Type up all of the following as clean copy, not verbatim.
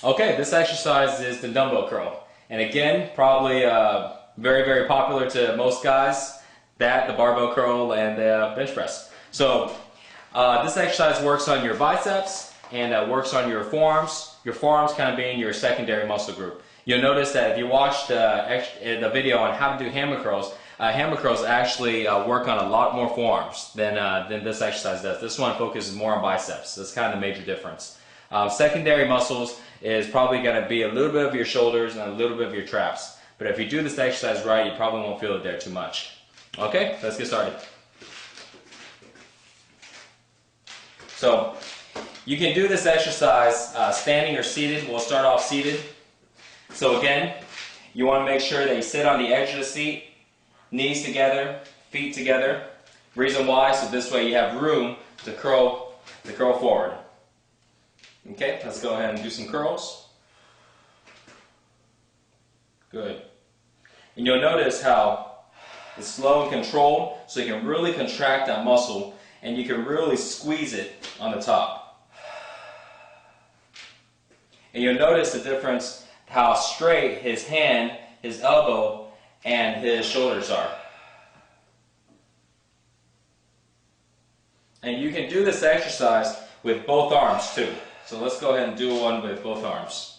Okay, this exercise is the dumbbell curl. And again, probably very, very popular to most guys, that, the barbell curl, and the bench press. So this exercise works on your biceps and works on your forearms kind of being your secondary muscle group. You'll notice that if you watch the video on how to do hammer curls actually work on a lot more forearms than this exercise does. This one focuses more on biceps. That's kind of the major difference. Secondary muscles is probably going to be a little bit of your shoulders and a little bit of your traps. But if you do this exercise right, you probably won't feel it there too much. Okay, let's get started. So you can do this exercise standing or seated. We'll start off seated. So again, you want to make sure that you sit on the edge of the seat, knees together, feet together. Reason why, so this way you have room to curl forward. Okay, let's go ahead and do some curls. Good. And you'll notice how it's slow and controlled, so you can really contract that muscle and you can really squeeze it on the top. And you'll notice the difference how straight his hand, his elbow, and his shoulders are. And you can do this exercise with both arms too. So let's go ahead and do one with both arms.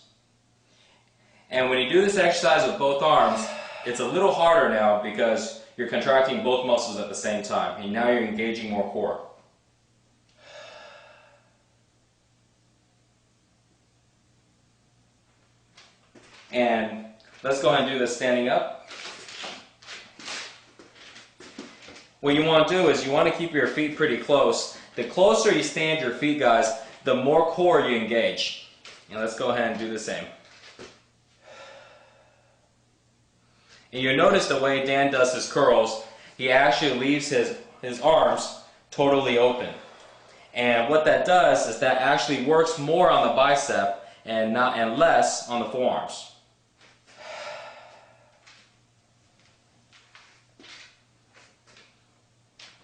And when you do this exercise with both arms, it's a little harder now because you're contracting both muscles at the same time. And now you're engaging more core. And let's go ahead and do this standing up. What you want to do is you want to keep your feet pretty close. The closer you stand your feet, guys, the more core you engage. And let's go ahead and do the same. And you'll notice the way Dan does his curls, he actually leaves his arms totally open. And what that does is that actually works more on the bicep and less on the forearms.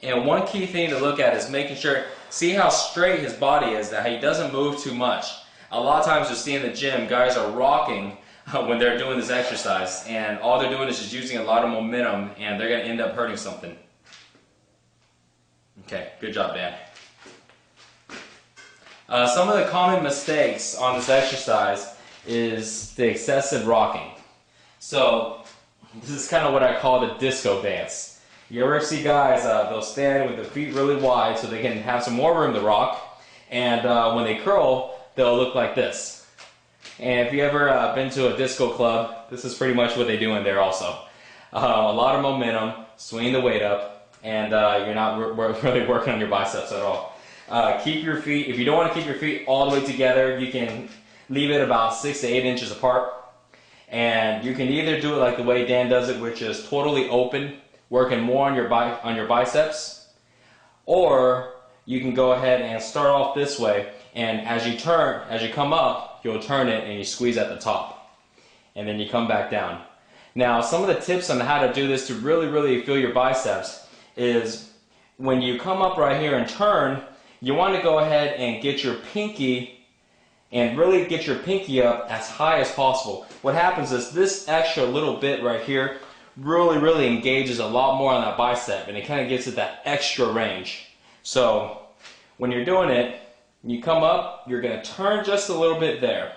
And one key thing to look at is making sure, see how straight his body is, that he doesn't move too much. A lot of times you'll see in the gym, guys are rocking when they're doing this exercise, and all they're doing is just using a lot of momentum, and they're going to end up hurting something. Okay, good job, Dan. Some of the common mistakes on this exercise is the excessive rocking. So this is kind of what I call the disco dance. You ever see guys, they'll stand with their feet really wide so they can have some more room to rock, and when they curl, they'll look like this. And if you ever been to a disco club, this is pretty much what they do in there also. A lot of momentum, swinging the weight up, and you're not really working on your biceps at all. Keep your feet, if you don't want to keep your feet all the way together, you can leave it about 6 to 8 inches apart. And you can either do it like the way Dan does it, which is totally open, working more on your biceps, or you can go ahead and start off this way, and as you come up, you'll turn it and you squeeze at the top, and then you come back down. Now, some of the tips on how to do this to really feel your biceps is when you come up right here and turn, you want to go ahead and get your pinky and really get your pinky up as high as possible. What happens is this extra little bit right here really engages a lot more on that bicep, and it kind of gives it that extra range. So when you're doing it, you come up, you're going to turn just a little bit there,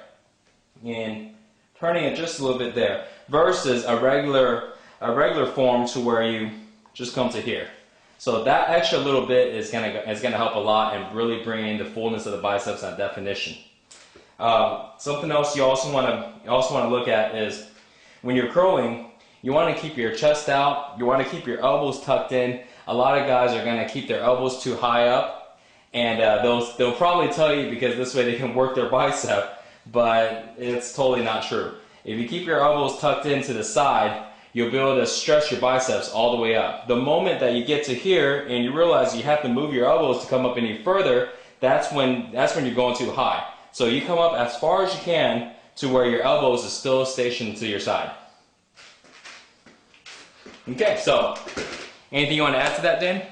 and turning it just a little bit there, versus a regular form to where you just come to here. So that extra little bit is going to help a lot and really bring in the fullness of the biceps and definition. Something else you also want to look at is when you're curling, you want to keep your chest out, you want to keep your elbows tucked in. A lot of guys are going to keep their elbows too high up, and they'll probably tell you because this way they can work their bicep, but it's totally not true. If you keep your elbows tucked in to the side, you'll be able to stretch your biceps all the way up. The moment that you get to here and you realize you have to move your elbows to come up any further, that's when you're going too high. So you come up as far as you can to where your elbows is still stationed to your side. Okay, so anything you want to add to that, Dan?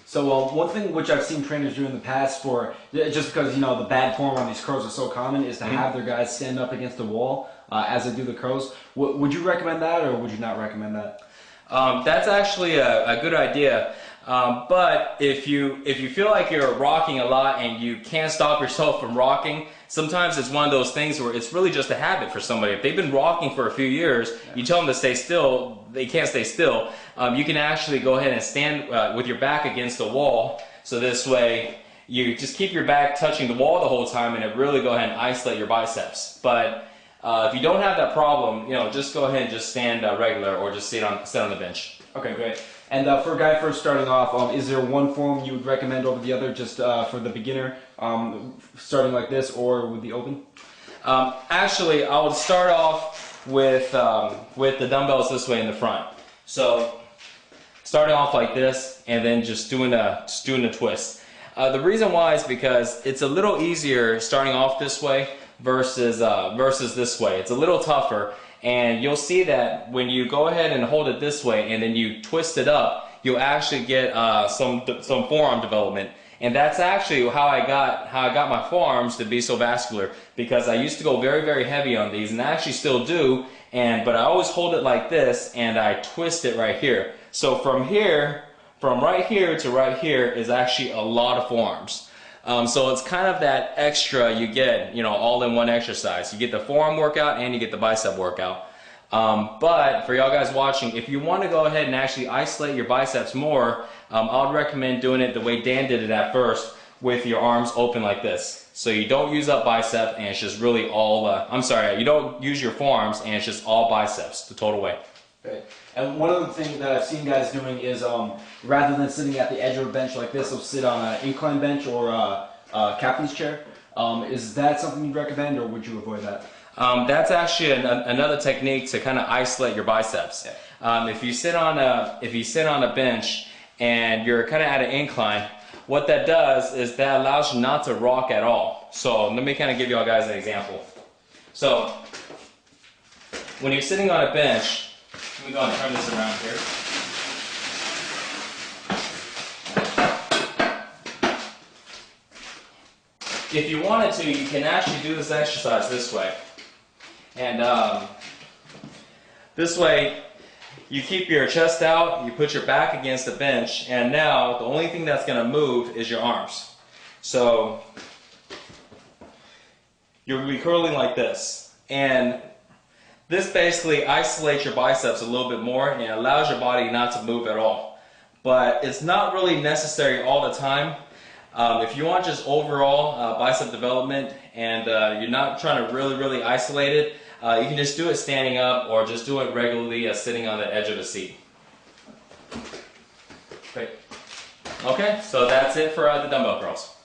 So one thing which I've seen trainers do in the past just because, you know, the bad form on these curls are so common, is to have their guys stand up against the wall as they do the curls. Would you recommend that, or would you not recommend that? That's actually a good idea. But if you feel like you're rocking a lot and you can't stop yourself from rocking, sometimes it's one of those things where it's really just a habit for somebody. If they've been rocking for a few years, you tell them to stay still, they can't stay still. You can actually go ahead and stand with your back against the wall, so this way you just keep your back touching the wall the whole time, and it really go ahead and isolate your biceps. But if you don't have that problem, you know, just go ahead and just stand regular, or just sit on the bench. Okay, great. And for a guy first starting off, is there one form you would recommend over the other, just for the beginner, starting like this, or with the open? Actually, I would start off with the dumbbells this way in the front. So starting off like this, and then just doing a twist. The reason why is because it's a little easier starting off this way versus this way. It's a little tougher. And you'll see that when you go ahead and hold it this way and then you twist it up, you'll actually get some forearm development. And that's actually how I got my forearms to be so vascular, because I used to go very, very heavy on these, and I actually still do. But I always hold it like this, and I twist it right here. So from right here to right here is actually a lot of forearms. So it's kind of that extra you get, you know, all in one exercise. You get the forearm workout and you get the bicep workout. But for y'all guys watching, if you want to go ahead and actually isolate your biceps more, I would recommend doing it the way Dan did it at first, with your arms open like this. So you don't use up bicep, and it's just really all, you don't use your forearms, and it's just all biceps the total way. Okay. And one other thing that I've seen guys doing is, rather than sitting at the edge of a bench like this, they'll sit on an incline bench or a captain's chair. Is that something you'd recommend, or would you avoid that? That's actually another technique to kind of isolate your biceps. Yeah. If you sit on a bench and you're kind of at an incline, what that does is that allows you not to rock at all. So let me kind of give you all guys an example. So when you're sitting on a bench, let me go and turn this around here. If you wanted to, you can actually do this exercise this way. And this way, you keep your chest out, you put your back against the bench, and now the only thing that's going to move is your arms. So you'll be curling like this. And this basically isolates your biceps a little bit more, and it allows your body not to move at all. But it's not really necessary all the time. If you want just overall bicep development, and you're not trying to really isolate it, you can just do it standing up, or just do it regularly sitting on the edge of a seat. Great. Okay, so that's it for the dumbbell curls.